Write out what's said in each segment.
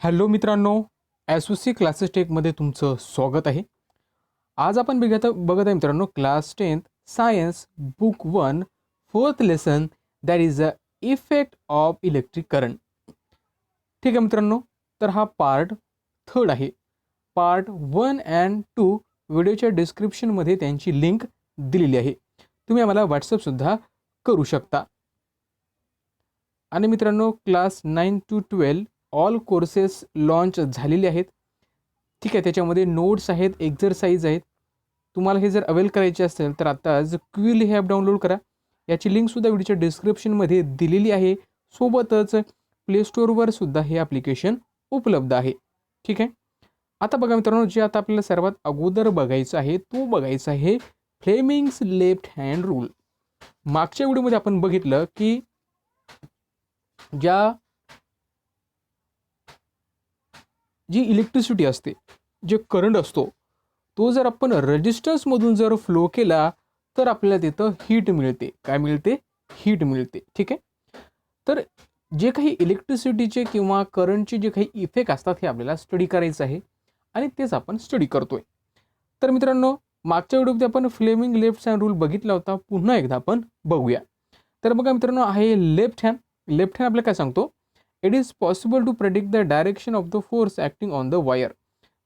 Hello मित्रांनो, S classes टेकमध्ये तुमचं स्वागत आहे. आज आपण बघत आहे मित्रांनो class 10th science book 1 fourth lesson that is a effect of electric current. ठीक आहे मित्रांनो, तर हा पार्ट 3rd आहे. पार्ट 1 अँड 2 व्हिडिओच्या डिस्क्रिप्शनमध्ये त्यांची लिंक दिलेली आहे. तुम्ही आम्हाला व्हॉट्सअपसुद्धा करू शकता. आणि मित्रांनो class 9 to 12 all courses launch झालेले आहेत. ठीक आहे, त्याच्यामध्ये नोट्स आहेत, एक्झरसाइज आहेत. तुम्हाला हे जर अवेल करायचे असेल तर आत्ताच क्विल हे ॲप डाउनलोड करा. याची लिंकसुद्धा व्हिडिओच्या डिस्क्रिप्शनमध्ये दिलेली आहे. सोबतच प्ले स्टोअरवर सुद्धा हे ॲप्लिकेशन उपलब्ध आहे. ठीक आहे, आता बघा मित्रांनो, जे आता आपल्याला सर्वात अगोदर बघायचं आहे तो बघायचा आहे फ्लेमिंग्स लेफ्ट हँड रूल. मागच्या व्हिडिओमध्ये आपण बघितलं की जी इलेक्ट्रिसिटी असते, जे करंट असतो, तो जर आपण रेजिस्टन्समधून जर फ्लो केला तर आपल्याला तिथं हीट मिळते. काय मिळते? हीट मिळते. ठीक आहे, तर जे काही इलेक्ट्रिसिटीचे किंवा करंटचे जे काही इफेक्ट असतात हे आपल्याला स्टडी करायचं आहे आणि तेच आपण स्टडी करतोय. तर मित्रांनो, मागच्या व्हिडिओमध्ये आपण फ्लेमिंग लेफ्ट हँड रूल बघितला होता. पुन्हा एकदा आपण बघूया. तर बघा मित्रांनो, आहे लेफ्ट हँड. लेफ्ट हँड आपल्याला काय सांगतो? It is possible to predict the direction of the force acting on the wire.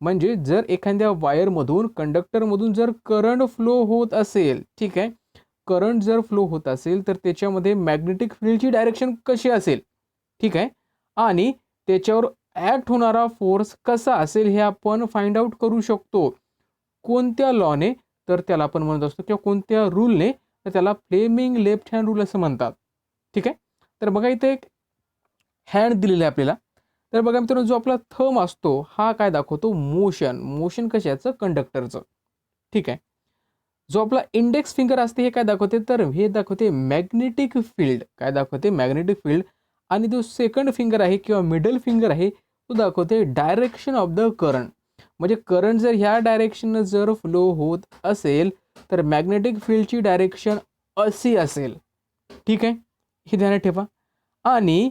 म्हणजे जर एखाद्या वायरमधून कंडक्टरमधून जर करंट फ्लो होत असेल, ठीक आहे, करंट जर फ्लो होत असेल तर त्याच्यामध्ये मॅग्नेटिक फील्डची डायरेक्शन कशी असेल, ठीक आहे, आणि त्याच्यावर ॲक्ट होणारा फोर्स कसा असेल हे आपण फाइंड आउट करू शकतो. कोणत्या लॉने? तर त्याला आपण म्हणत असतो किंवा कोणत्या रूलने? तर त्याला फ्लेमिंग लेफ्ट हँड रूल असं म्हणतात. ठीक आहे, तर बघा इथे एक हँड दिलेलं आहे आपल्याला. तर बघा मित्रांनो, जो आपला थंब असतो हा काय दाखवतो? मोशन. मोशन कशाचं? कंडक्टरचं. ठीक आहे, जो आपला इंडेक्स फिंगर असते हे काय दाखवते? तर हे दाखवते मॅग्नेटिक फील्ड. काय दाखवते? Magnetic field. आणि जो सेकंड फिंगर आहे किंवा मिडल फिंगर आहे तो दाखवते डायरेक्शन ऑफ द करंट. म्हणजे करंट जर ह्या डायरेक्शननं जर फ्लो होत असेल तर मॅग्नेटिक फील्डची डायरेक्शन अशी असेल. ठीक आहे, हे ध्यानात ठेवा. आणि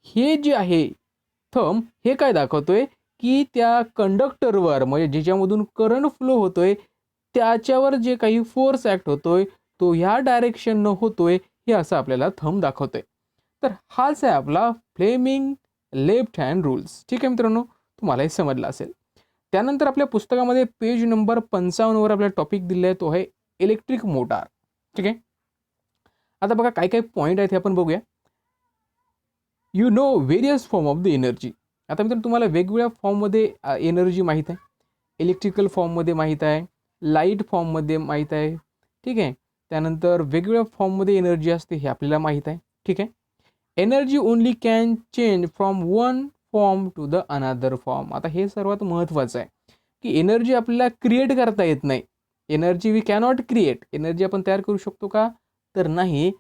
हे जे आहे थंब, हे काय दाखवतोय की त्या कंडक्टरवर म्हणजे ज्याच्यामधून करंट फ्लो होतोय त्याच्यावर जे काही फोर्स ॲक्ट होतोय तो ह्या डायरेक्शननं होतोय, हे असं आपल्याला थंब दाखवतोय. तर हाच आहे आपला फ्लेमिंग लेफ्ट हँड रूल्स. ठीक आहे मित्रांनो, तुम्हाला हे समजलं असेल. त्यानंतर आपल्या पुस्तकामध्ये पेज नंबर 55वर आपल्याला टॉपिक दिला आहे, तो आहे इलेक्ट्रिक मोटार. ठीक आहे, आता बघा काय काय पॉईंट आहेत हे आपण बघूया. You know various form of the energy. आता मित्रांनो, तुम्हाला वेगवेगळ्या फॉर्ममध्ये एनर्जी माहीत आहे. इलेक्ट्रिकल फॉर्ममध्ये माहीत आहे, लाईट फॉर्ममध्ये माहीत आहे. ठीक आहे, त्यानंतर वेगवेगळ्या फॉर्ममध्ये एनर्जी असते हे आपल्याला माहीत आहे. ठीक आहे, energy only can change from one form to the another form. आता हे सर्वात महत्त्वाचं आहे की एनर्जी आपल्याला क्रिएट करता येत नाही. Energy we cannot create. Energy आपण तयार करू शकतो का? तर नाही.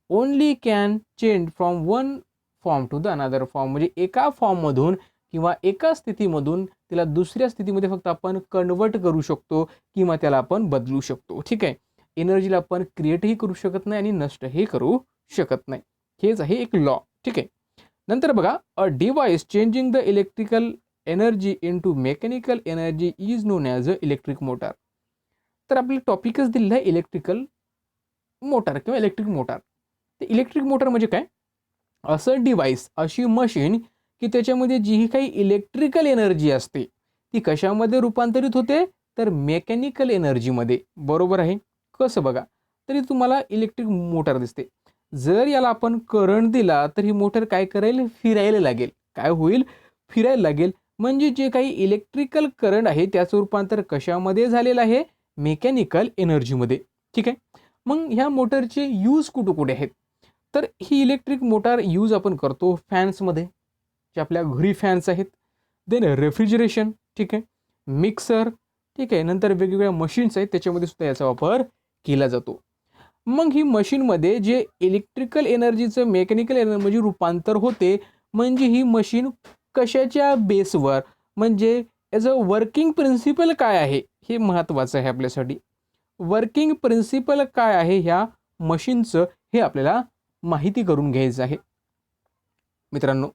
Only can change from one form to the another form. म्हणजे एका फॉर्ममधून किंवा एका स्थितीमधून तिला दुसऱ्या स्थितीमध्ये फक्त आपण कन्वर्ट करू शकतो किंवा त्याला आपण बदलू शकतो. ठीक आहे, एनर्जीला आपण क्रिएटही करू शकत नाही आणि नष्टही करू शकत नाही. हेच आहे एक लॉ. ठीक आहे, नंतर बघा, a device changing the electrical energy into mechanical energy is known as a electric motor. तर आपलं टॉपिकच दिलेलं आहे इलेक्ट्रिकल मोटार किंवा इलेक्ट्रिक मोटार. तर इलेक्ट्रिक मोटार म्हणजे काय? असं डिव्हाइस, अशी मशीन की त्याच्यामध्ये जी काही इलेक्ट्रिकल एनर्जी असते ती कशामध्ये रूपांतरित होते? तर मेकॅनिकल एनर्जीमध्ये. बरोबर आहे. कसं बघा, तरी तुम्हाला इलेक्ट्रिक मोटार दिसते. जर याला आपण करंट दिला तर ही मोटर काय करेल? फिरायला लागेल. काय होईल? फिरायला लागेल. म्हणजे जे काही इलेक्ट्रिकल करंट आहे त्याचं रूपांतर कशामध्ये झालेलं आहे? मेकॅनिकल एनर्जीमध्ये. ठीक आहे, मग ह्या मोटरचे यूज कुठे कुठे आहेत? तर ही इलेक्ट्रिक मोटार यूज आपण करतो फॅन्समध्ये, जे आपल्या घरी फॅन्स आहेत. देन रेफ्रिजरेशन, ठीक आहे, मिक्सर, ठीक आहे, नंतर वेगवेगळ्या मशीन्स आहेत त्याच्यामध्ये सुद्धा याचा वापर केला जातो. मग ही मशीनमध्ये जे इलेक्ट्रिकल एनर्जीचं मेकॅनिकल एनर्जी रूपांतर होते, म्हणजे ही मशीन कशाच्या बेसवर, म्हणजे याचं वर्किंग प्रिन्सिपल काय आहे हे महत्त्वाचं आहे आपल्यासाठी. वर्किंग प्रिन्सिपल काय आहे ह्या मशीनचं हे आपल्याला माहिती करून घ्यायचं आहे मित्रांनो.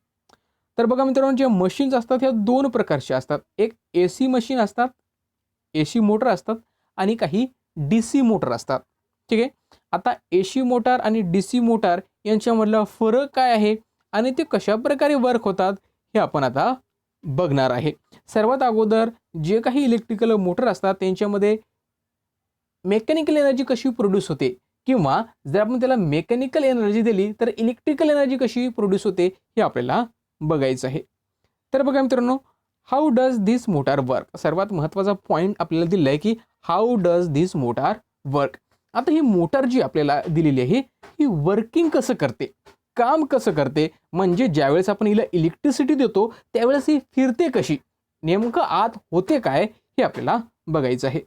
तर बघा मित्रांनो, जे मशीन्स असतात ह्या दोन प्रकारचे असतात. एक AC मशीन असतात, AC मोटर असतात आणि काही DC मोटर असतात. ठीक आहे. आता AC मोटार आणि DC मोटार यांच्यामधला फरक काय आहे आणि ते कशाप्रकारे वर्क होतात हे आपण आता बघणार आहे. सर्वात अगोदर जे काही इलेक्ट्रिकल मोटर असतात त्यांच्यामध्ये मेकॅनिकल एनर्जी कशी प्रोड्यूस होते किंवा जर आपण त्याला मेकॅनिकल एनर्जी दिली तर इलेक्ट्रिकल एनर्जी कशी प्रोड्यूस होते हे आपल्याला बघायचं आहे. तर बघा मित्रांनो, how does this motor work, सर्वात महत्त्वाचा पॉईंट आपल्याला दिला आहे की how does this motor work. आता ही मोटार जी आपल्याला दिलेली आहे ही वर्किंग कसं करते, काम कसं करते, म्हणजे ज्यावेळेस आपण हिला इलेक्ट्रिसिटी देतो त्यावेळेस ही फिरते कशी, नेमकं आत होते काय हे आपल्याला बघायचं आहे.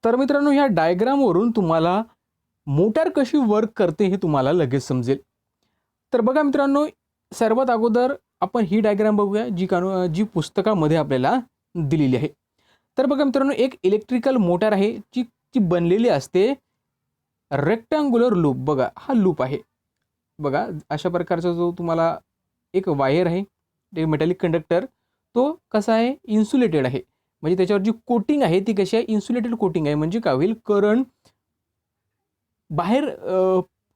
तर मित्रांनो, ह्या डायग्रामवरून तुम्हाला मोटार कशी वर्क करते हे तुम्हाला लगेच समजेल. तर बघा मित्रांनो, सर्वात अगोदर आपण ही डायग्राम बघूया जी पुस्तकामध्ये आपल्याला दिलेली आहे. तर बघा मित्रांनो, एक इलेक्ट्रिकल मोटार आहे जी जी बनलेली असते रेक्टँग्युलर लूप. बघा हा लूप आहे. बघा अशा प्रकारचा जो तुम्हाला एक वायर आहे, ते मेटॅलिक कंडक्टर, तो कसा आहे, इन्सुलेटेड आहे. म्हणजे त्याच्यावर जी कोटिंग आहे ती कशी आहे, इन्सुलेटेड कोटिंग आहे. म्हणजे काय होईल, करंट बाहेर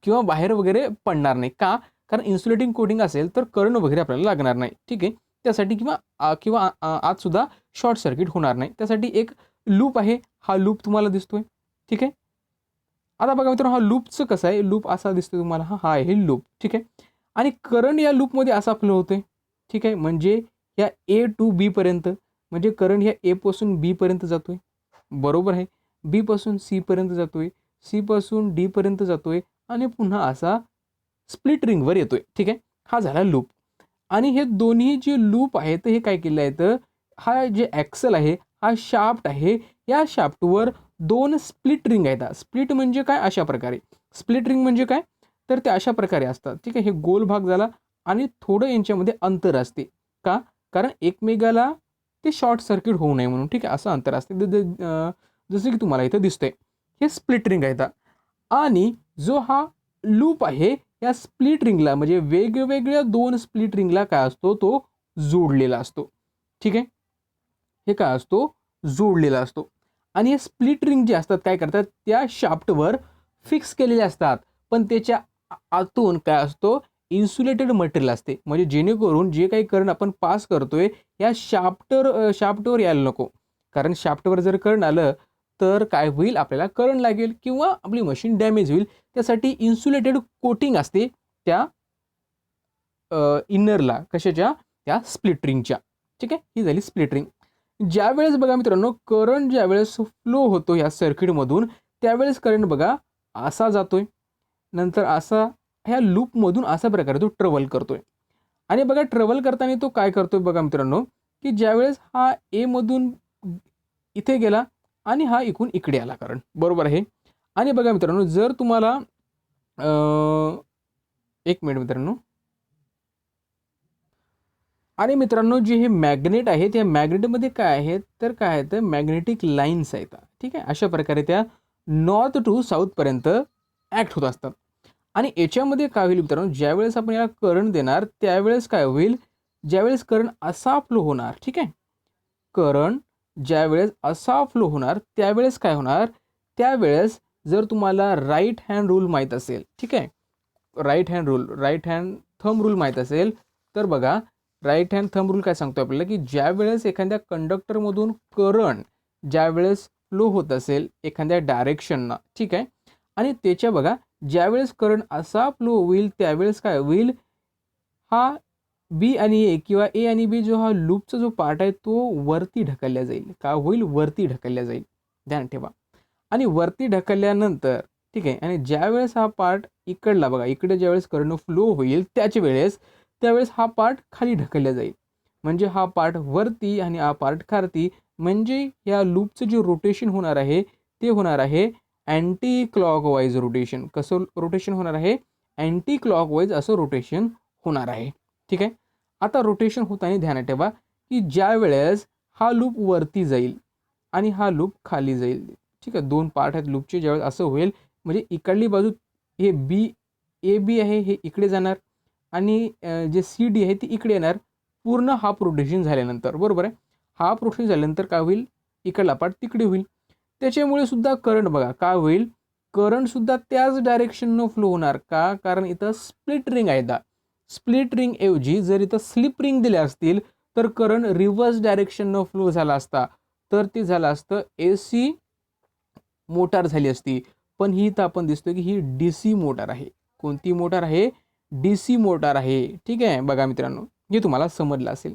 किंवा बाहेर वगैरे पडणार नाही. का? कारण इन्सुलेटिंग कोटिंग असेल तर करंट वगैरे आपल्याला लागणार नाही. ठीक आहे. त्यासाठी किंवा आत सुद्धा शॉर्ट सर्किट होणार नाही. त्यासाठी एक लूप आहे. हा लूप तुम्हाला दिसतोय. ठीक आहे. आता बघा मित्रांनो, हा लूपचं कसं आहे, लूप असा दिसतोय तुम्हाला, हा आहे लूप. ठीक आहे. आणि करंट या लूपमध्ये असा फ्लो होतोय. ठीक आहे. म्हणजे या A टू B पर्यंत, म्हणजे करंट ह्या A पासून B पर्यंत जातोय. बरोबर आहे. B पासून C पर्यंत जातोय, C पासून D पर्यंत जातोय आणि पुन्हा असा स्प्लिट रिंगवर येतोय. ठीक आहे. हा झाला लूप. आणि हे दोन्ही जे लूप आहेत हे काय केलं आहे, तर हा जे ॲक्सल आहे, हा शाफ्ट आहे. या शाफ्टवर दोन स्प्लिट रिंग आहेत. स्प्लिट म्हणजे काय, अशा प्रकारे. स्प्लिट रिंग म्हणजे काय, तर ते अशा प्रकारे असतात. ठीक आहे. हे गोल भाग झाला आणि थोडं यांच्यामध्ये अंतर असते. का? कारण एकमेकाला ते शॉर्ट सर्किट होऊ नये म्हणून. ठीक आहे. असं अंतर असते. जसं की तुम्हाला इथं दिसतंय, हे स्प्लिट रिंग आहेत. आणि जो हा लूप आहे या स्प्लिट रिंगला, म्हणजे वेगवेगळ्या दोन स्प्लिट रिंगला काय असतो, तो जोडलेला असतो. ठीक आहे. हे काय असतो, जोडलेला असतो. आणि हे स्प्लिट रिंग जे असतात काय करतात, त्या शाफ्टवर फिक्स केलेले असतात. पण त्याच्या आतून काय असतो, इन्सुलेटेड मटेरियल असते. म्हणजे जेणेकरून जे काही करंट आपण पास करतोय या शाफ्टवर यायला नको. कारण शाफ्टवर जर करंट आलं तर काय होईल, आपल्याला करंट लागेल किंवा आपली मशीन डॅमेज होईल. त्यासाठी इन्सुलेटेड कोटिंग असते त्या इनरला, कशाच्या, त्या स्प्लिट रिंगच्या. ठीक आहे. ही झाली स्प्लिट रिंग. ज्यावेळेस बघा मित्रांनो, करंट ज्यावेळेस फ्लो होतो या सर्किटमधून, त्यावेळेस करंट बघा असा जातोय, नंतर असा ह्या लूपमधून अशा प्रकारे तो ट्रॅव्हल करतोय. आणि बघा ट्रॅव्हल करताना तो काय करतोय बघा मित्रांनो, की ज्यावेळेस हा A मधून इथे गेला आणि हा इकडून इकडे आला करंट. बरोबर आहे. आणि बघा मित्रांनो, जर तुम्हाला एक मिनिट मित्रांनो. आणि मित्रांनो, जे हे मॅग्नेट आहे त्या मॅग्नेटमध्ये काय आहेत, तर काय आहेत, मॅग्नेटिक लाईन्स आहेत. ठीक आहे. अशा प्रकारे त्या नॉर्थ टू साऊथपर्यंत ॲक्ट होत असतात. आणि याच्यामध्ये काय होईल मित्रांनो, ज्यावेळेस आपण याला करंट देणार त्यावेळेस काय होईल, ज्यावेळेस करंट असा फ्लो होणार. ठीक आहे. करंट ज्यावेळेस असा फ्लो होणार त्यावेळेस काय होणार, त्यावेळेस जर तुम्हाला राईट हँड रूल माहीत असेल, ठीक आहे, राईट हँड थंब रूल माहीत असेल, तर बघा राईट हँड थंब रूल काय सांगतो आपल्याला, की ज्यावेळेस एखाद्या कंडक्टरमधून करंट ज्यावेळेस फ्लो होत असेल एखाद्या डायरेक्शननं, ठीक आहे, आणि त्याच्या बघा ज्यावेळेस करंट असा फ्लो होईल त्यावेळेस काय होईल, हा बी आणि ए किंवा ए आणि बी जो हा लूपचा जो पार्ट आहे तो वरती ढकलला जाईल. का होईल, वरती ढकलला जाईल. ध्यान ठेवा. आणि वरती ढकलल्यानंतर ठीक आहे, आणि ज्यावेळेस हा पार्ट इकडला बघा, इकडे ज्यावेळेस करंट फ्लो होईल त्यावेळेस हा पार्ट खाली ढकलला जाईल. म्हणजे हा पार्ट वरती आणि हा पार्ट खालती. म्हणजे या लूपचं जे रोटेशन होणार आहे ते होणार आहे अँटी क्लॉकवाईज रोटेशन. कसं रोटेशन होणार आहे, अँटी क्लॉकवाईज असं रोटेशन होणार आहे. ठीक आहे. आता रोटेशन होताना ध्यानात ठेवा की ज्या वेळेस हा लूप वरती जाईल आणि हा लूप खाली जाईल. ठीक आहे. दोन पार्ट आहेत लूपचे. ज्यावेळेस असं होईल म्हणजे इकडली बाजू हे बी ए बी आहे हे इकडे जाणार आणि जे सी डी आहे ती इकडे येणार पूर्ण हाफ रोटेशन झाल्यानंतर, बरोबर आहे. हाफ रोटेशन झाल्यानंतर काय होईल, इकडला पार्ट तिकडे होईल. त्याच्यामुळे सुद्धा करंट बघा काय होईल, करंटसुद्धा त्याच डायरेक्शननं फ्लो होणार. का? कारण इथं स्प्लिट रिंग आहे. स्प्लिट रिंग ऐवजी जर इथं स्लिप रिंग दिल्या असतील तर करंट रिव्हर्स डायरेक्शननं फ्लो झाला असता, तर ते झालं असतं AC मोटार झाली असती. पण ही इथं आपण दिसतो की ही DC मोटार आहे. कोणती मोटार आहे? DC मोटार आहे. ठीक आहे. बघा मित्रांनो, हे तुम्हाला समजलं असेल.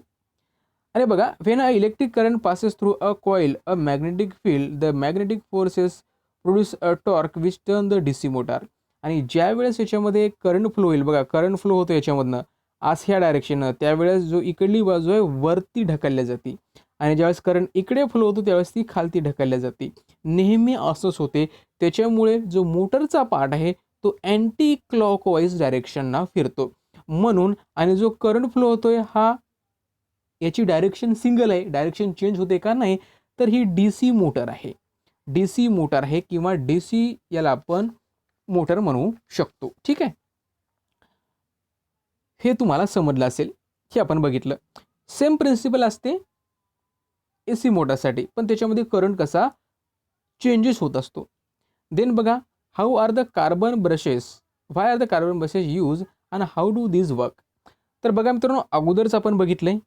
अरे बघा, when a electric current passes through a coil a magnetic field, the magnetic forces produce a torque which turn the DC motor. आणि ज्या वेळेस याच्यामध्ये करंट फ्लो होईल, बघा करंट फ्लो होतो याच्यामधनं आज ह्या डायरेक्शननं, त्यावेळेस जो इकडली बाजू आहे वरती ढकलल्या जाते आणि ज्यावेळेस करंट इकडे फ्लो होतो त्यावेळेस ती खालती ढकलल्या जाते. नेहमी असंच होते. त्याच्यामुळे जो मोटरचा पार्ट आहे तो अँटी क्लॉकवाईज डायरेक्शनना फिरतो म्हणून. आणि जो करंट फ्लो होतोय हा याची डायरेक्शन सिंगल आहे, डायरेक्शन चेंज होते का? नाही. तर ही DC मोटर आहे. DC मोटर आहे किंवा DC याला आपण मोटर म्हणू शकतो. ठीक आहे. हे तुम्हाला समजलं असेल. हे आपण बघितलं. सेम प्रिन्सिपल असते AC मोटरसाठी, पण त्याच्यामध्ये करंट कसा चेंजेस होत असतो. देन बघा, how are the carbon brushes, why are the carbon brushes use and how do this work. तर बघा मित्रांनो, अगोदरच आपण बघितलंय.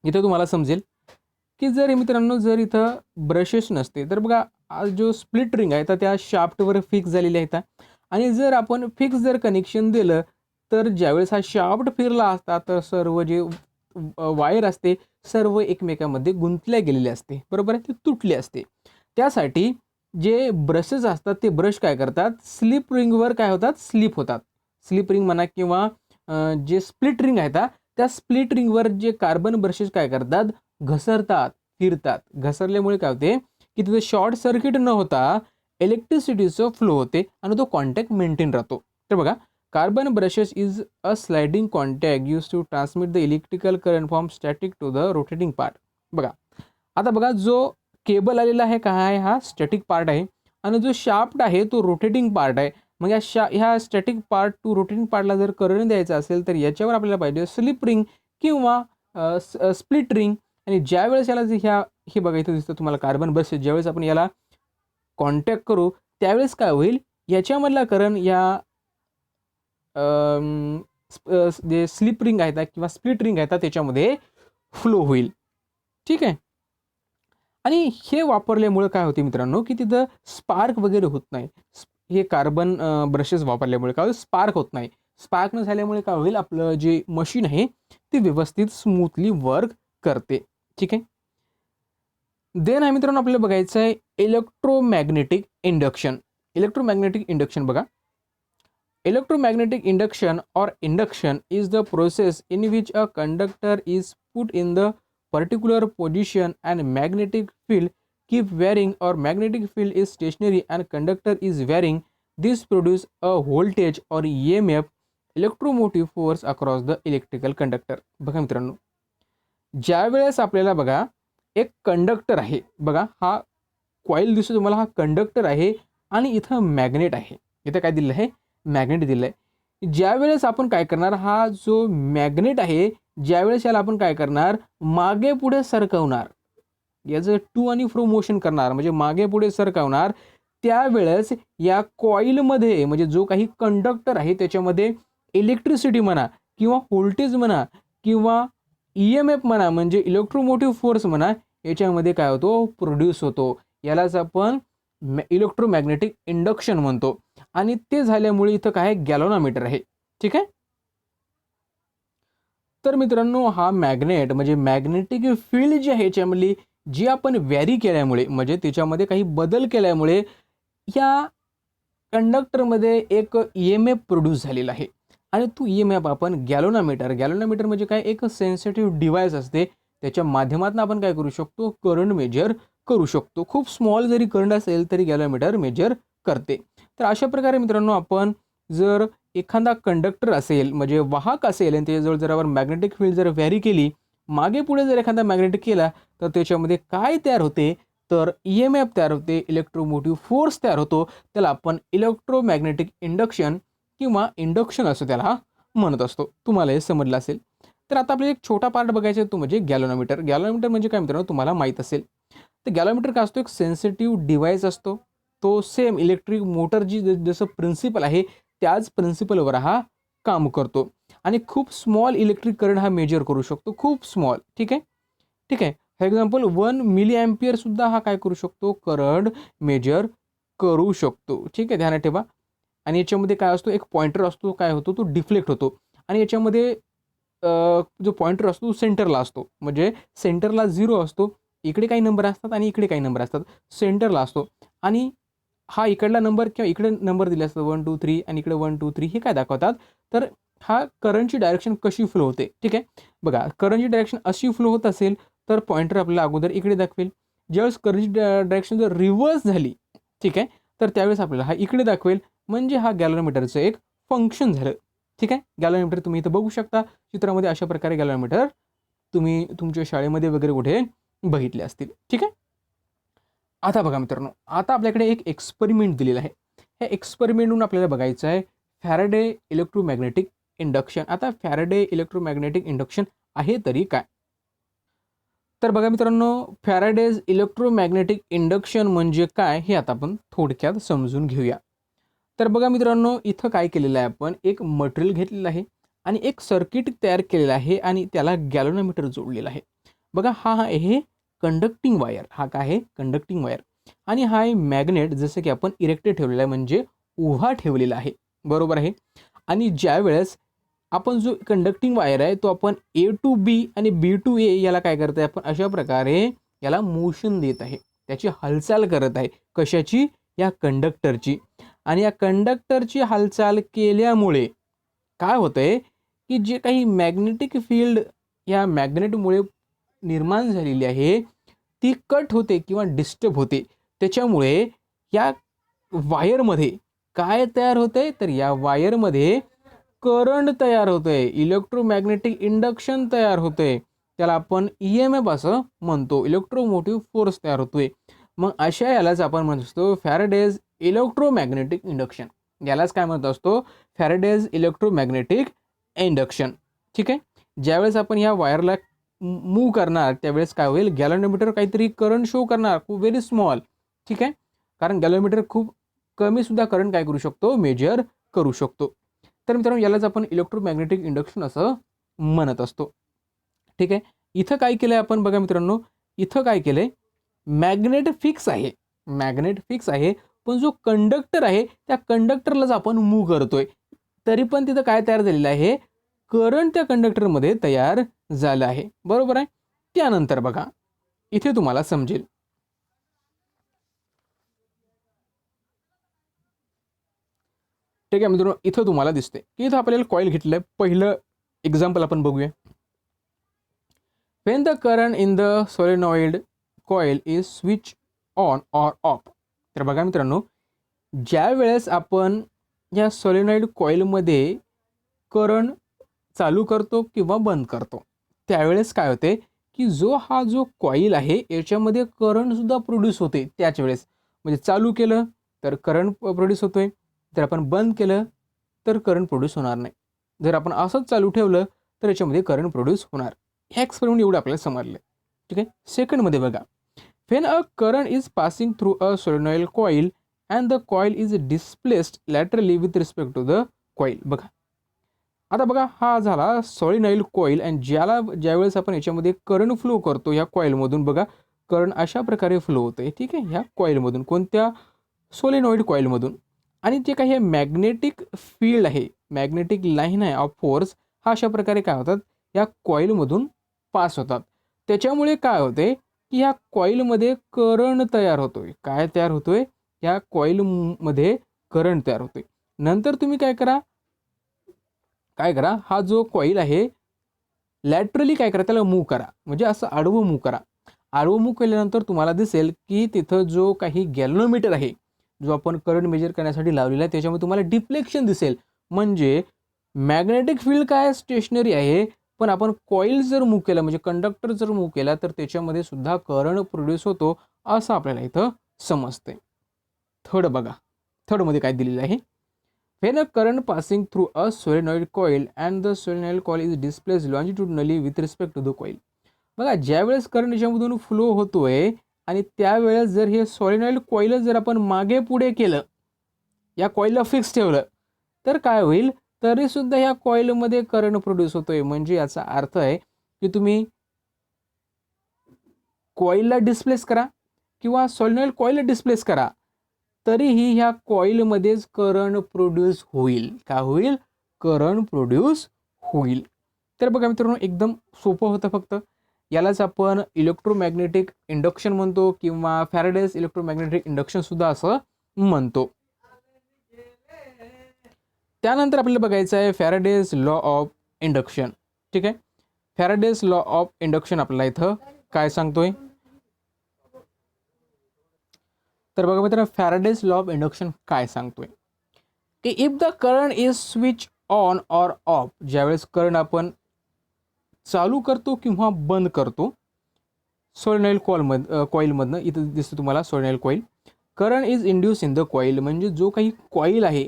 इथं तुम्हाला समजेल की जर मित्रांनो जर इथं ब्रशेस नसते तर बघा जो स्प्लिट रिंग आहे तर त्या शाफ्टवर फिक्स झालेल्या आहेत. आणि जर आपण फिक्स जर कनेक्शन दिलं तर ज्यावेळेस हा शाफ्ट फिरला असता तर सर्व जे वायर असते सर्व एकमेकांमध्ये गुंतल्या गेलेले असते, बरोबर आहे, ते तुटले असते. त्यासाठी जे ब्रशेस असतात ते ब्रश काय करतात, स्लिप रिंगवर काय होतात, स्लिप होतात. स्लिप रिंग म्हणा किंवा जे स्प्लिट रिंग आहेत त्या स्प्लिट रिंगवर जे कार्बन ब्रशेस काय करतात, घसरतात, फिरतात. घसरल्यामुळे काय होते की तिथे शॉर्ट सर्किट न होता इलेक्ट्रिसिटीचं फ्लो होते आणि तो कॉन्टॅक्ट मेंटेन राहतो. तर बघा, carbon brushes is a sliding contact use to transmit the electrical current from static to the rotating part. बघा आता बघा, जो केबल आलेला आहे का आहे हा स्टॅटिक पार्ट आहे आणि जो शाफ्ट आहे तो रोटेटिंग पार्ट आहे. मग ह्या स्टॅटिक पार्ट टू रोटेटिंग पार्टला जर करंट द्यायचा असेल तर याच्यावर आपल्याला पाहिजे स्लिप रिंग किंवा स्प्लिट रिंग. आणि ज्या वेळेस याला हे बघा इथं दिसतं तुम्हाला कार्बन ब्रशेस, ज्यावेळेस आपण याला कॉन्टॅक्ट करू त्यावेळेस काय होईल, याच्यामधला करंट या जे स्लिप रिंग आहेत किंवा स्प्लिट रिंग आहेत त्याच्यामध्ये फ्लो होईल. ठीक आहे. आणि हे वापरल्यामुळे काय होते मित्रांनो की तिथं स्पार्क वगैरे होत नाही. हे कार्बन ब्रशेस वापरल्यामुळे काय होईल, स्पार्क होत नाही. स्पार्क न झाल्यामुळे काय होईल, आपलं जे मशीन आहे ते व्यवस्थित स्मूथली वर्क करते. ठीक आहे. देन आहे मित्रांनो आपल्याला बघायचं आहे इलेक्ट्रोमॅग्नेटिक इंडक्शन. इलेक्ट्रोमॅग्नेटिक इंडक्शन बघा, इलेक्ट्रोमॅग्नेटिक इंडक्शन और induction is the process in which a conductor is put in the particular position and magnetic field keep varying or magnetic field is stationary and conductor is varying. This produce a voltage or EMF, electromotive force across the electrical conductor. बघा मित्रांनो, ज्या वेळेस आपल्याला बघा एक conductor आहे, बघा हा कॉईल दिसतो तुम्हाला, हा कंडक्टर आहे आणि इथं मॅग्नेट आहे. इथं काय दिलं आहे, मॅग्नेट दिलं आहे. ज्या वेळेस आपण काय करणार, हा जो मॅग्नेट आहे ज्यावेळेस याला आपण काय करणार, मागे पुढे सरकवणार, याचं टू आणि फ्रो मोशन करणार, म्हणजे मागे पुढे सरकवणार. त्यावेळेस या कॉईलमध्ये म्हणजे जो काही कंडक्टर आहे त्याच्यामध्ये इलेक्ट्रिसिटी म्हणा किंवा व्होल्टेज म्हणा किंवा EMF म्हणा म्हणजे इलेक्ट्रोमोटिव्ह फोर्स म्हणा, याच्यामध्ये काय होतो, प्रोड्यूस होतो. यालाच आपण इलेक्ट्रोमॅग्नेटिक इंडक्शन म्हणतो. आणि ते झाल्यामुळे इथं काय गॅल्व्हनोमीटर आहे. ठीक आहे. तर मित्रांनो, हा मॅग्नेट म्हणजे मॅग्नेटिक फील्ड जी आहे याच्यामधली जी आपण व्हॅरी केल्यामुळे म्हणजे त्याच्यामध्ये काही बदल केल्यामुळे या कंडक्टरमध्ये एक EMF प्रोड्यूस झालेला आहे. आणि तो EMF आपण गॅल्व्हनोमीटर म्हणजे काय, एक सेन्सिटिव्ह डिव्हाइस असते, त्याच्या माध्यमातून आपण काय करू शकतो, करंट मेजर करू शकतो. खूप स्मॉल जरी करंट असेल तरी गॅल्व्हनोमीटर मेजर करते. तर अशा प्रकारे मित्रांनो, आपण जर एखादा कंडक्टर असेल म्हणजे वाहक असेल आणि त्याच्याजवळ जर आपण मॅग्नेटिक फील्ड जर व्हॅरी केली, मागे पुढे जर एखादा मॅग्नेटिक केला तर त्याच्यामध्ये काय तयार होते, तर EMF तयार होते, इलेक्ट्रोमोटिव्ह फोर्स तयार होतो. त्याला आपण इलेक्ट्रोमॅग्नेटिक इंडक्शन किंवा इंडक्शन असं त्याला म्हणत असतो. तुम्हाला हे समजलं असेल. तर आता आपल्याला एक छोटा पार्ट बघायचा आहे, तो म्हणजे गॅलोनोमीटर. गॅलोनोमीटर म्हणजे काय मित्रांनो, तुम्हाला माहीत असेल. तर गॅलोमीटर काय असतो, एक सेन्सिटिव्ह डिव्हाइस असतो. तो सेम इलेक्ट्रिक मोटरची जसं प्रिन्सिपल आहे त्याच प्रिन्सिपलवर हा काम करतो आणि खूप स्मॉल इलेक्ट्रिक करंट हा मेजर करू शकतो. खूप स्मॉल. ठीक आहे. ठीक आहे. फॉर एक्झाम्पल 1 मिली अँपियर सुद्धा हा काय करू शकतो, करंट मेजर करू शकतो. ठीक आहे, ध्यानात ठेवा. आणि याच्यामध्ये काय असतो, एक पॉइंटर असतो, काय होतो तो डिफ्लेक्ट होतो आणि याच्यामध्ये जो पॉइंटर असतो तो सेंटरला असतो. म्हणजे सेंटरला 0 असतो, इकडे काही नंबर असतात आणि इकडे काही नंबर असतात. सेंटरला असतो आणि हा इकडला नंबर किंवा इकडे नंबर दिले असतात 1 2 3 आणि इकडे 1 2 3 हे काय दाखवतात, तर हा करंटची डायरेक्शन कशी फ्लो होते. ठीक आहे. बघा, करंटची डायरेक्शन अशी फ्लो होत असेल तर पॉइंटर आपल्याला अगोदर इकडे दाखवेल. ज्यावेळेस करंटची डायरेक्शन जर रिव्हर्स झाली, ठीक आहे, तर त्यावेळेस आपल्याला हा इकडे दाखवेल. म्हणजे हा गॅलोमीटरचं एक फंक्शन झालं. ठीक आहे. गॅलोमीटर तुम्ही इथं बघू शकता चित्रामध्ये. अशा प्रकारे गॅलोमीटर तुम्ही तुमच्या शाळेमध्ये वगैरे कुठे बघितले असतील. ठीक आहे. आता बघा मित्रांनो, आता आपल्याकडे एक एक्सपेरिमेंट दिलेला आहे. ह्या एक्सपेरिमेंटहून आपल्याला बघायचं आहे फॅरेडे इलेक्ट्रोमॅग्नेटिक इंडक्शन. आता फॅरेडे इलेक्ट्रोमॅग्नेटिक इंडक्शन आहे तरी काय? तर बघा मित्रांनो, फॅरेडेज इलेक्ट्रोमॅग्नेटिक इंडक्शन म्हणजे काय हे आता आपण थोडक्यात समजून घेऊया. तर बघा मित्रांनो, इथं काय केलेलं आहे, आपण एक मटेरियल घेतलेलं आहे आणि एक सर्किट तयार केलेलं आहे आणि त्याला गॅल्व्हनोमीटर जोडलेला आहे. बघा, हा आहे कंडक्टिंग वायर. हा काय आहे, कंडक्टिंग वायर. आणि हा आहे मॅग्नेट, जसं की आपण इरेक्टेड ठेवलेला आहे म्हणजे उभा ठेवलेला आहे. बरोबर आहे. आणि ज्यावेळेस आपण जो कंडक्टिंग वायर आहे तो आपण ए टू बी आणि बी टू ए याला काय करत आहे, आपण अशा प्रकारे याला मोशन देत आहे, त्याची हालचाल करत आहे. कशाची? या कंडक्टरची. आणि या कंडक्टरची हालचाल केल्यामुळे काय होतंय, की जे काही मॅग्नेटिक फील्ड या मॅग्नेटमुळे निर्माण झालेली आहे ती कट होते किंवा डिस्टर्ब होते. त्याच्यामुळे या वायरमध्ये काय तयार होते, तर या वायरमध्ये करंट तयार होतोय, इलेक्ट्रोमॅग्नेटिक इंडक्शन तयार होतंय. त्याला आपण EMF असं म्हणतो, इलेक्ट्रोमोटिव्ह फोर्स तयार होतोय. मग अशा यालाच आपण म्हणत असतो फॅरेडेज इलेक्ट्रोमॅग्नेटिक इंडक्शन. यालाच काय म्हणत असतो, फॅरेडेज इलेक्ट्रोमॅग्नेटिक इंडक्शन. ठीक आहे. ज्यावेळेस आपण या वायरला मूव्ह करणार त्यावेळेस काय होईल, गॅल्व्हनोमीटर काहीतरी करंट शो करणार, खूप व्हेरी स्मॉल. ठीक आहे. कारण गॅल्व्हनोमीटर खूप कमी सुद्धा करंट काय करू शकतो, मेजर करू शकतो. तर मित्रांनो, यालाच आपण इलेक्ट्रोमॅग्नेटिक इंडक्शन असं म्हणत असतो. ठीक आहे. इथं काय केलंय आपण, बघा मित्रांनो, इथं काय केलंय, मॅग्नेट फिक्स आहे. मॅग्नेट फिक्स आहे, पण जो कंडक्टर आहे त्या कंडक्टरलाच आपण मूव्ह करतोय. तरी पण तिथं काय तयार झालेलं आहे, करंट त्या कंडक्टरमध्ये तयार झालं आहे. बरोबर आहे. त्यानंतर बघा, इथे तुम्हाला समजेल. ठीक आहे मित्रांनो, इथं तुम्हाला दिसते की इथं आपल्याला कॉईल घेतलंय. पहिलं एक्झाम्पल आपण बघूया. When the current in the solenoid coil is switch on or off. तर बघा मित्रांनो, ज्या वेळेस आपण या सोलेनॉइड कॉइलमध्ये करंट चालू करतो किंवा बंद करतो त्यावेळेस काय होते, की जो कॉईल आहे याच्यामध्ये करंट सुद्धा प्रोड्यूस होते त्याच वेळेस. म्हणजे चालू केलं तर करंट प्रोड्यूस होतोय, जर आपण बंद केलं तर करंट प्रोड्यूस होणार नाही. जर आपण असंच चालू ठेवलं तर याच्यामध्ये करंट प्रोड्यूस होणार. ह्या एक्सपेरिमेंट एवढं आपल्याला समजलं. ठीक आहे. सेकंडमध्ये बघा, when a current is passing through a solenoid coil and the coil is displaced laterally with respect to the coil. बघा, आता बघा, हा झाला सॉलिनॉइड कॉईल आणि ज्यावेळेस आपण याच्यामध्ये करंट फ्लो करतो ह्या कॉईलमधून, बघा करंट अशा प्रकारे फ्लो होते. ठीक आहे. ह्या कॉईलमधून, कोणत्या, सोलेनॉइड कॉईलमधून. आणि जे काही मॅग्नेटिक फील्ड आहे, मॅग्नेटिक लाईन आहे ऑफ फोर्स, हा अशा प्रकारे काय होतात, या कॉईलमधून पास होतात. त्याच्यामुळे काय होते, की ह्या कॉईलमध्ये करंट तयार होतोय. काय तयार होतोय, या कॉईलमध्ये करंट तयार होतोय. नंतर तुम्ही काय करा, हा जो कॉईल आहे लॅटरली काय करा, त्याला मूव्ह करा. म्हणजे असं आडवं मूव्ह करा. आडवं मूव्ह केल्यानंतर तुम्हाला दिसेल की तिथं जो काही गॅल्व्हनोमीटर आहे, जो आपण करंट मेजर करण्यासाठी लावलेला आहे, त्याच्यामध्ये तुम्हाला डिफ्लेक्शन दिसेल. म्हणजे मॅग्नेटिक फील्ड काय स्टेशनरी आहे, पण आपण कॉईल जर मूव्ह केला, म्हणजे कंडक्टर जर मूव्ह केला, तर त्याच्यामध्ये सुद्धा करंट प्रोड्यूस होतो, असं आपल्याला इथं समजते. थर्ड बघा, थर्डमध्ये काय दिलेलं आहे, When a current passing through a solenoid coil and the solenoid coil is displaced longitudinally with respect to the coil. बघा ज्यावेळेस करंट याच्यामधून फ्लो होतोय आणि त्यावेळेस जर हे सॉलिनॉइड कॉईल जर आपण मागे पुढे केलं, या कॉईलला फिक्स ठेवलं, तर काय होईल, तरी सुद्धा ह्या कॉईलमध्ये करंट प्रोड्यूस होतोय. म्हणजे याचा अर्थ आहे की तुम्ही कॉईलला डिस्प्लेस करा किंवा सॉलिनॉइड कॉईल डिस्प्लेस करा, तरीही ह्या कॉईलमध्येच करंट प्रोड्यूस होईल. का होईल? करंट प्रोड्यूस होईल. तर बघा मित्रांनो, एकदम सोपं होतं. फक्त यालाच आपण इलेक्ट्रोमॅग्नेटिक इंडक्शन म्हणतो किंवा फॅराडेज इलेक्ट्रोमॅग्नेटिक इंडक्शन सुद्धा असं म्हणतो. त्यानंतर आपल्याला बघायचं आहे फॅराडेज लॉ ऑफ इंडक्शन. ठीक आहे, फॅराडेज लॉ ऑफ इंडक्शन आपल्याला इथं काय सांगतोय, तर बघा मित्रांनो, फॅराडेज लॉ ऑफ इंडक्शन काय सांगतोय की if the current is switch on or of, ज्यावेळेस करंट आपण चालू करतो किंवा बंद करतो सोलेनॉइड कॉईलमधनं, इथं दिसतं तुम्हाला solenoid coil, current is induce in the coil, म्हणजे जो काही कॉईल आहे,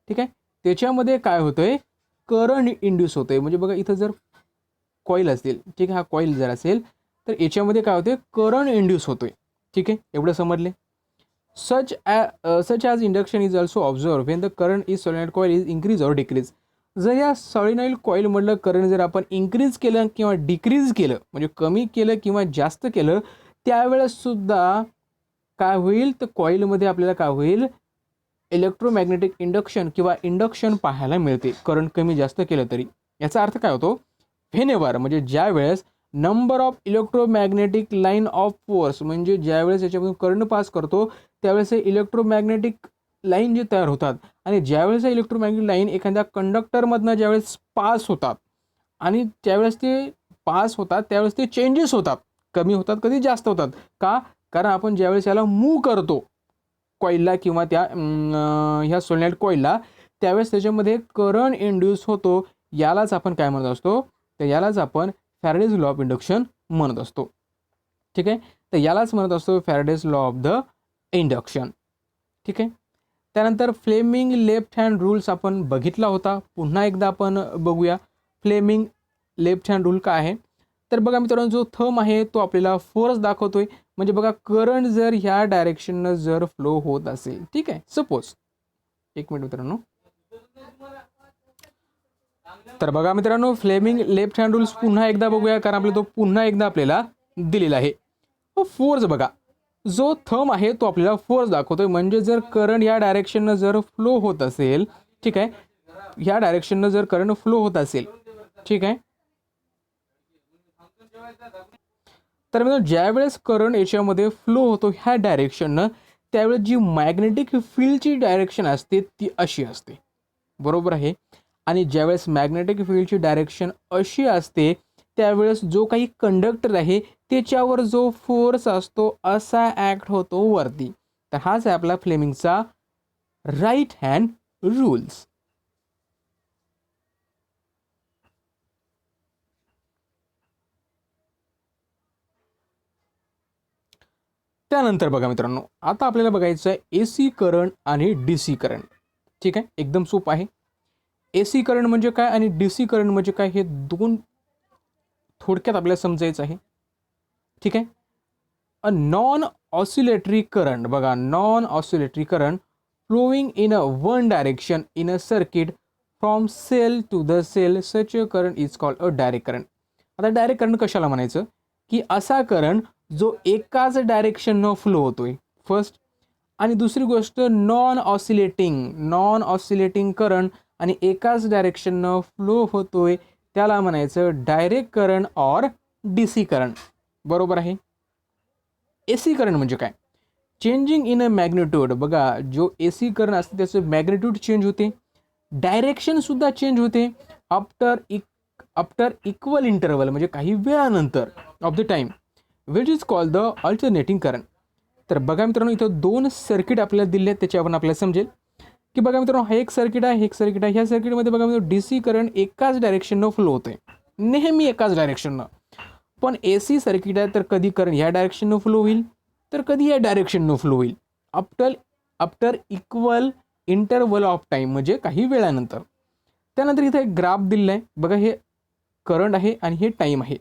ठीक आहे, त्याच्यामध्ये काय होतंय, करंट इंड्यूस होतंय. म्हणजे बघा इथं जर कॉईल असतील, ठीक आहे, हा कॉईल जर असेल तर याच्यामध्ये काय होते, करंट इंड्यूस होतोय. ठीक आहे, एवढं समजले. such as induction is also observed when the current is solenoid coil is increase or decrease. जर या सॉलिनॉइड कॉईलमधलं करंट जर आपण इन्क्रीज केलं किंवा डिक्रीज केलं, म्हणजे कमी केलं किंवा जास्त केलं, त्यावेळेस सुद्धा काय होईल, तर कॉईलमध्ये आपल्याला काय होईल, इलेक्ट्रोमॅग्नेटिक इंडक्शन किंवा इंडक्शन पाहायला मिळते, करंट कमी जास्त केलं तरी. याचा अर्थ काय होतो, व्हेनेवर म्हणजे ज्यावेळेस number of electromagnetic line of force, म्हणजे ज्यावेळेस याच्यामधून करंट पास करतो त्यावेळेस हे इलेक्ट्रोमॅग्नेटिक लाईन जे तयार होतात, आणि ज्यावेळेस इलेक्ट्रोमॅग्नेटिक लाईन एखाद्या कंडक्टरमधनं ज्यावेळेस पास होतात आणि त्यावेळेस ते पास होतात त्यावेळेस ते चेंजेस होतात, कमी होतात, कधी जास्त होतात. का? कारण आपण ज्यावेळेस याला मूव्ह करतो कॉईलला किंवा त्या ह्या सोलेनॉइड कॉईलला, त्यावेळेस त्याच्यामध्ये करंट इंड्यूस होतो. यालाच आपण काय म्हणत असतो, तर यालाच आपण फॅराडेज लॉ ऑफ इंडक्शन म्हणत असतो. ठीक आहे, तर यालाच म्हणत असतो Faraday's law of the induction. ठीक आहे, त्यानंतर फ्लेमिंग लेफ्ट हँड रूल्स आपण बघितला होता, पुन्हा एकदा आपण बघूया. फ्लेमिंग लेफ्ट हँड रूल काय आहे, तर बघा मित्रांनो, जो थंब आहे तो आपल्याला फोर्स दाखवतोय. म्हणजे बघा करंट जर ह्या डायरेक्शननं जर फ्लो होत असेल, ठीक आहे, सपोज, एक मिनिट मित्रांनो, तर बघा मित्रांनो, फ्लेमिंग लेफ्ट हँड रूल्स पुन्हा एकदा बघूया, कारण आपल्याला तो पुन्हा एकदा आपल्याला दिलेला आहे. फोर्स बघा, जो थंब आहे तो आपल्याला फोर्स दाखवतोय. म्हणजे जर करंट या डायरेक्शननं जर फ्लो होत असेल, ठीक आहे, ह्या डायरेक्शननं जर करंट फ्लो होत असेल, ठीक आहे, तर म्हणजे ज्यावेळेस करंट याच्यामध्ये फ्लो होतो ह्या डायरेक्शननं, त्यावेळेस जी मॅग्नेटिक फील्डची डायरेक्शन असते ती अशी असते, बरोबर आहे. आणि ज्यावेळेस मॅग्नेटिक फील्डची डायरेक्शन अशी असते, त्यावेळेस जो काही कंडक्टर आहे त्याच्यावर जो फोर्स असतो असा ॲक्ट होतो वरती. तर हाच आहे आपला फ्लेमिंगचा राईट हँड रूल्स. त्यानंतर बघा मित्रांनो, आता आपल्याला बघायचं आहे AC करंट आणि DC करंट. ठीक आहे, एकदम सोपं आहे. AC करंट म्हणजे काय आणि DC करंट म्हणजे काय, हे दोन थोडक्यात आपल्याला समजायचं आहे. ठीक आहे, अ नॉन ऑसिलेटरी करंट, बघा, non oscillatory current flowing in a one direction in a circuit from cell to the cell, such a current is called a direct current. आता डायरेक्ट करंट कशाला म्हणायचं, की असा करंट जो एकाच डायरेक्शननं flow होतोय, first. आणि दुसरी गोष्ट नॉन ऑसिलेटिंग करंट आणि एकाच डायरेक्शननं फ्लो होतोय, त्याला म्हणायचं direct current or DC current, बरोबर आहे. AC करंट म्हणजे काय, चेंजिंग इन अ मॅग्निट्यूड. बघा, जो AC करंट असते त्याचं मॅग्निट्यूड चेंज होते, डायरेक्शन सुद्धा चेंज होते आफ्टर इक्वल इंटरवल, म्हणजे काही वेळानंतर of the time, which is called the alternating current. तर बघा मित्रांनो, इथं दोन सर्किट आपल्याला दिले आहेत, त्याच्यावर आपल्याला समजेल की बघा मित्रांनो, हा एक सर्किट आहे, एक सर्किट आहे. ह्या सर्किटमध्ये बघा मित्रांनो, DC करंट एकाच डायरेक्शननं फ्लो होतोय, नेहमी एकाच डायरेक्शननं. पण AC सर्किट आहे, तर कधी करंट ह्या डायरेक्शननं फ्लो होईल, तर कधी या डायरेक्शननं फ्लो होईल, after equal interval of time म्हणजे काही वेळानंतर. त्यानंतर इथं एक ग्राफ दिलेला आहे बघा, हे करंट आहे आणि हे टाईम आहे.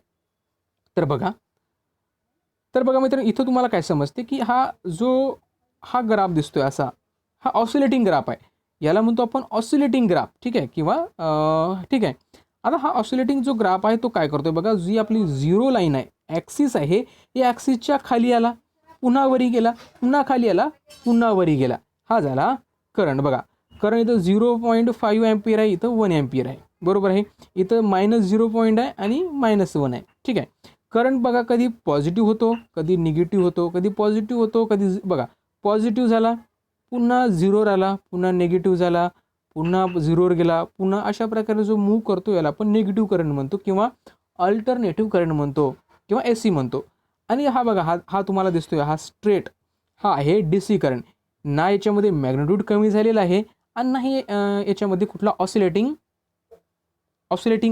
तर बघा मित्रांनो, इथं तुम्हाला काय समजते की हा ग्राफ दिसतोय असा, हा ऑसिलेटिंग ग्राफ आहे. याला म्हणतो आपण ऑसिलेटिंग ग्राफ, ठीक आहे, किंवा ठीक आहे. आता हा ऑसिलेटिंग जो ग्राफ आहे तो काय करतोय बघा, जी आपली झिरो लाईन आहे, ॲक्सिस आहे, या ॲक्सिसच्या खाली आला, पुन्हा वरी गेला, पुन्हा खाली आला, पुन्हा वरी गेला. हा झाला करंट. बघा करंट इथं 0.5 अँपियर आहे, इथं 1 अँपियर आहे, बरोबर आहे. इथं -0 आहे आणि -1 आहे, ठीक आहे. करंट बघा कधी पॉझिटिव्ह होतो, कधी निगेटिव्ह होतो, कधी पॉझिटिव्ह होतो, कधी बघा पॉझिटिव्ह झाला, पुन्हा झिरोवर आला, पुन्हा निगेटिव्ह झाला, पुन्हा झिरोवर गेला, पुन्हा अशा प्रकारे जो मूव्ह करतो याला आपण निगेटिव्ह करंट म्हणतो किंवा अल्टरनेटिव्ह करंट म्हणतो किंवा AC म्हणतो. आणि हा बघा हा तुम्हाला दिसतोय, हा स्ट्रेट हा आहे DC करंट. ना याच्यामध्ये मॅग्नेट्यूड कमी झालेला आहे आणि नाही याच्यामध्ये कुठला ऑसिलेटिंग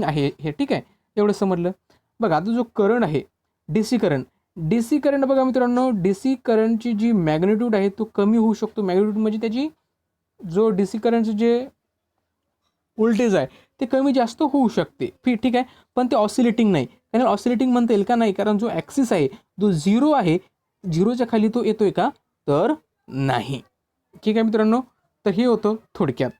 आहे हे, ठीक आहे. एवढं समजलं. बघा आता जो करंट आहे DC करंट बघा मित्रांनो, DC करंटची जी मॅग्नेट्यूड आहे तो कमी होऊ शकतो. मॅग्नेट्यूड म्हणजे त्याची जो DC करंटचं जे व्होल्टेज आहे ते कमी जास्त होऊ शकते, ठीक आहे. पण ते ऑसिलेटिंग नाही. कारण ऑसिलेटिंग म्हणता येईल का? नाही, कारण जो ॲक्सिस आहे जो झिरो आहे, झिरोच्या खाली तो येतोय का? तर नाही. ठीक आहे मित्रांनो, तर हे होतं थोडक्यात.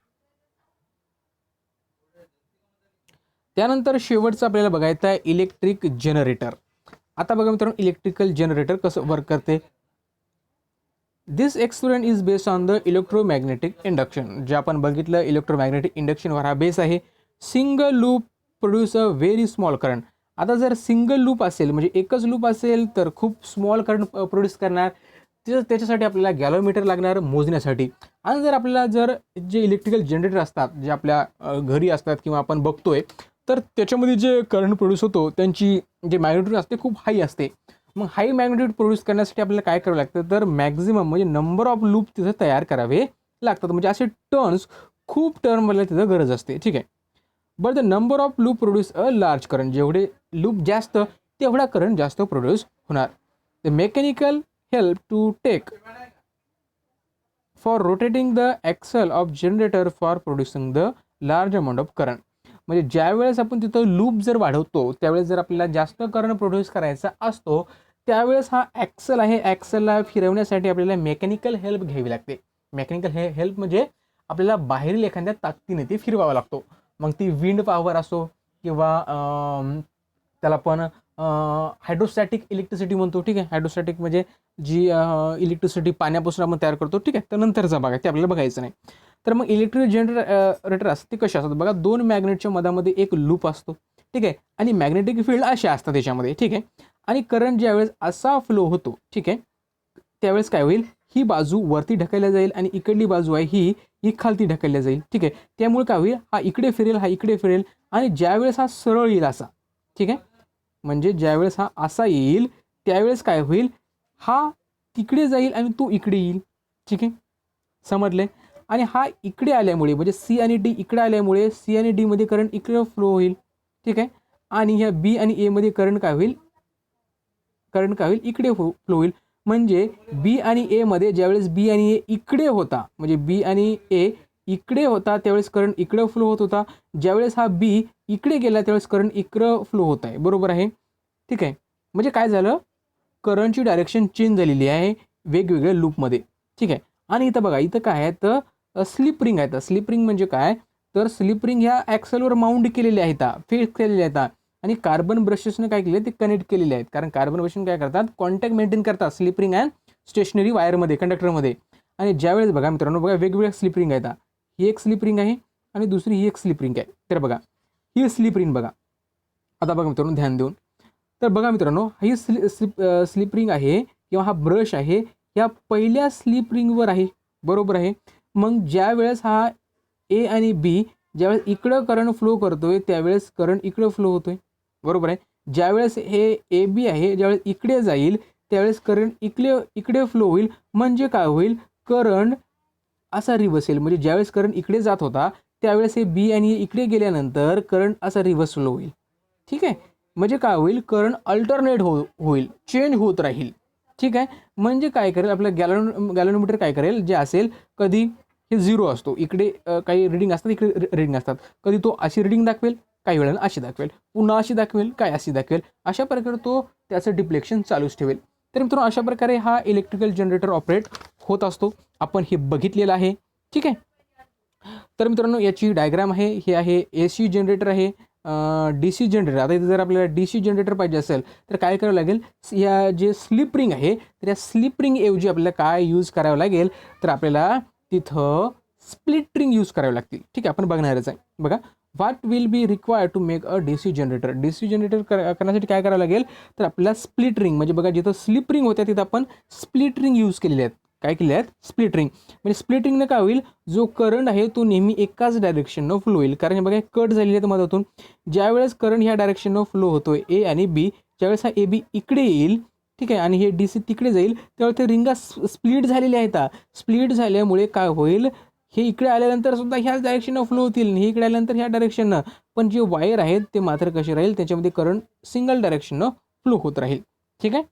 त्यानंतर शेवटचं आपल्याला बघायचं आहे इलेक्ट्रिक जनरेटर. आता बघा मित्रांनो, इलेक्ट्रिकल जनरेटर कसं वर्क करते. This experiment is based on the electromagnetic induction. जे आपण बघितलं इलेक्ट्रोमॅग्नेटिक इंडक्शनवर हा बेस आहे. Single loop produce a very small current. आता जर सिंगल लूप असेल म्हणजे एकच लूप असेल तर खूप स्मॉल करंट प्रोड्यूस करणार. त्याच्यासाठी आपल्याला गॅलोमीटर लागणार मोजण्यासाठी. आणि जर जे इलेक्ट्रिकल जनरेटर असतात जे आपल्या घरी असतात किंवा आपण बघतोय, तर त्याच्यामध्ये जे करंट प्रोड्यूस होतो त्यांची जे मॅग्नेट्यूड असते खूप हाई असते. मग हाई मॅग्नेट्यूड प्रोड्यूस करण्यासाठी आपल्याला काय करावं लागतं, तर मॅक्झिमम म्हणजे नंबर ऑफ लूप तिथं तयार करावे लागतात. म्हणजे असे खूप टर्नला तिथं गरज असते, ठीक आहे. But the number of loop produce a large current. जेवढे लूप जास्त तेवढा करंट जास्त प्रोड्यूस होणार. The mechanical help to take for rotating the axle of generator for producing the large amount of current. म्हणजे ज्यावेळेस आपण तिथं लूप जर वाढवतो त्यावेळेस जर आपल्याला जास्त करंट प्रोड्यूस करायचा असतो त्यावेळेस हा ॲक्सल आहे, ॲक्सलला फिरवण्यासाठी आपल्याला मेकॅनिकल हेल्प घ्यावी लागते. मेकॅनिकल हेल्प म्हणजे आपल्याला बाहेरील एखाद्या ताकदीने ती फिरवावा लागतो. मग ती विंड पॉवर असो किंवा त्याला आपण हायड्रोस्टॅटिक इलेक्ट्रिसिटी म्हणतो, ठीक आहे. हायड्रोस्टॅटिक म्हणजे जी इलेक्ट्रिसिटी पाण्यापासून आपण तयार करतो, ठीक आहे. तर नंतरचा भाग आहे ते आपल्याला बघायचं नाही. तर मग इलेक्ट्रिक जनरेटर असते ते कसे असतात बघा, दोन मॅग्नेटच्या मधामध्ये एक लूप असतो, ठीक आहे. आणि मॅग्नेटिक फील्ड असे असतात त्याच्यामध्ये, ठीक आहे. आणि करंट ज्यावेळेस असा फ्लो होतो, ठीक आहे, त्यावेळेस काय होईल, ही बाजू वरती ढकलल्या जाईल आणि इकडली बाजू आहे ही खालती ढकलल्या जाईल, ठीक आहे. त्यामुळे काय होईल, हा इकडे फिरेल, हा इकडे फिरेल. आणि ज्यावेळेस हा सरळ येईल असा, ठीक आहे, म्हणजे ज्यावेळेस हा असा येईल त्यावेळेस काय होईल, हा तिकडे जाईल आणि तो इकडे येईल, ठीक आहे. समजले. आणि हा इकडे आल्यामुळे म्हणजे C आणि D इकडे आल्यामुळे C आणि D मध्ये करंट इकडे फ्लो होईल, ठीक आहे. आणि ह्या B आणि A मध्ये करंट काय होईल इकडे फ्लो होईल. म्हणजे B आणि A मध्ये ज्यावेळेस B आणि A इकडे होता, म्हणजे B आणि A इकडे होता त्यावेळेस करंट इकडे फ्लो होत होता. ज्यावेळेस हा B इकडे गेला त्यावेळेस करंट इकडं फ्लो होत आहे, बरोबर आहे, ठीक आहे. म्हणजे काय झालं, करंटची डायरेक्शन चेंज झालेली आहे वेगवेगळ्या लूपमध्ये, ठीक आहे. आणि इथं बघा, इथं काय आहे तर स्लिप रिंग आहे. स्लिप रिंग म्हणजे काय, तर स्लिप रिंग ह्या ॲक्सलवर माउंट केलेले आहेत, फिक्स केलेले आहेत. आणि कार्बन ब्रशेसने काय केले ते कनेक्ट केलेले आहेत. कारण कार्बन ब्रशेस काय करतात, कॉन्टॅक्ट मेंटेन करतात स्लिप रिंग अँड स्टेशनरी वायरमध्ये, कंडक्टरमध्ये. आणि ज्यावेळेस बघा मित्रांनो, बघा वेगवेगळ्या स्लिप रिंग आहेत. ही एक स्लिप रिंग आहे आणि दुसरी ही एक स्लिप रिंग आहे. तर बघा ही स्लिप रिंग बघा, आता बघा मित्रांनो ध्यान देऊन, तर बघा मित्रांनो ही स्लिप रिंग आहे किंवा हा ब्रश आहे या पहिल्या स्लिप रिंगवर आहे, बरोबर आहे. मग ज्यावेळेस हा A आणि B ज्यावेळेस इकडं करंट फ्लो करतोय त्यावेळेस करंट इकडं फ्लो होतोय, बरोबर आहे. ज्यावेळेस हे AB आहे ज्यावेळेस इकडे जाईल त्यावेळेस करंट इकडे फ्लो होईल. म्हणजे काय होईल, करंट असा रिव्हर्स येईल. म्हणजे ज्यावेळेस करंट इकडे जात होता त्यावेळेस हे B आणि इकडे गेल्यानंतर करंट असा रिव्हर्स फ्लो होईल, ठीक आहे. म्हणजे काय होईल, करंट अल्टरनेट होईल, चेंज होत राहील, ठीक आहे. म्हणजे काय करेल, आपलं गॅलोनोमीटर काय करेल, जे असेल कधी हे 0 असतो. इकडे काही रीडिंग असतात, इकडे रीडिंग असतात. कधी तो अशी रीडिंग दाखवेल, काही वेळानं अशी दाखवेल, पुन्हा अशी दाखवेल, काय अशी दाखवेल. अशा प्रकारे तो त्याचं डिप्लेक्शन चालूच ठेवेल. तर मित्रांनो अशा प्रकारे हा इलेक्ट्रिकल जनरेटर ऑपरेट होत असतो. आपण हे बघितलेलं आहे. ठीक आहे. तर मित्रांनो याची डायग्राम आहे. हे आहे AC जनरेटर आहे, DC जनरेटर. आता इथे जर आपल्याला DC जनरेटर पाहिजे असेल तर काय करावं लागेल, या जे स्लिप रिंग आहे तर या स्लिप रिंग ऐवजी आपल्याला काय यूज करावं लागेल, तर आपल्याला तिथं स्प्लिट रिंग यूज करावे लागतील. ठीक आहे, आपण बघणारच आहे. बघा, what will be required to make a DC generator. DC generator करण्यासाठी काय करावं लागेल, तर आपल्याला स्प्लिट रिंग, म्हणजे बघा जिथं स्लिप रिंग होत्या तिथं आपण स्प्लिट रिंग यूज केलेले आहेत. काय केले आहेत, स्प्लिट रिंग. म्हणजे स्प्लिट रिंगनं काय होईल, जो करंट आहे तो नेहमी एकाच डायरेक्शननं फ्लो होईल. कारण हे बघा कट झालेले आहेत मधातून. ज्यावेळेस करंट ह्या डायरेक्शननं फ्लो होतोय A आणि B, ज्यावेळेस हा AB इकडे येईल, ठीक आहे, आणि हे DC तिकडे जाईल, त्यावेळेस ते रिंगा स्प्लिट झालेल्या आहेत. स्प्लिट झाल्यामुळे काय होईल, हे इकडे आल्यानंतर सुद्धा ह्याच डायरेक्शननं फ्लो होतील, हे इकडे आल्यानंतर ह्या डायरेक्शननं. पण जे वायर आहेत ते मात्र कसे राहील, त्याच्यामध्ये करंट सिंगल डायरेक्शननं फ्लो होत राहील. ठीक आहे.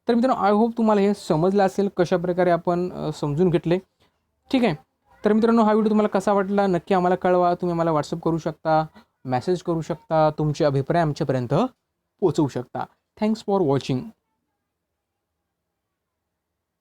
तर मित्रांनो आय होप तुम्हाला हे समजलं असेल, कशाप्रकारे आपण समजून घेतले. ठीक आहे. तर मित्रांनो हा व्हिडिओ तुम्हाला कसा वाटला नक्की आम्हाला कळवा. तुम्ही मला व्हॉट्सअप करू शकता, मेसेज करू शकता, तुमचे अभिप्राय आमच्यापर्यंत पोहोचवू शकता. Thanks for watching.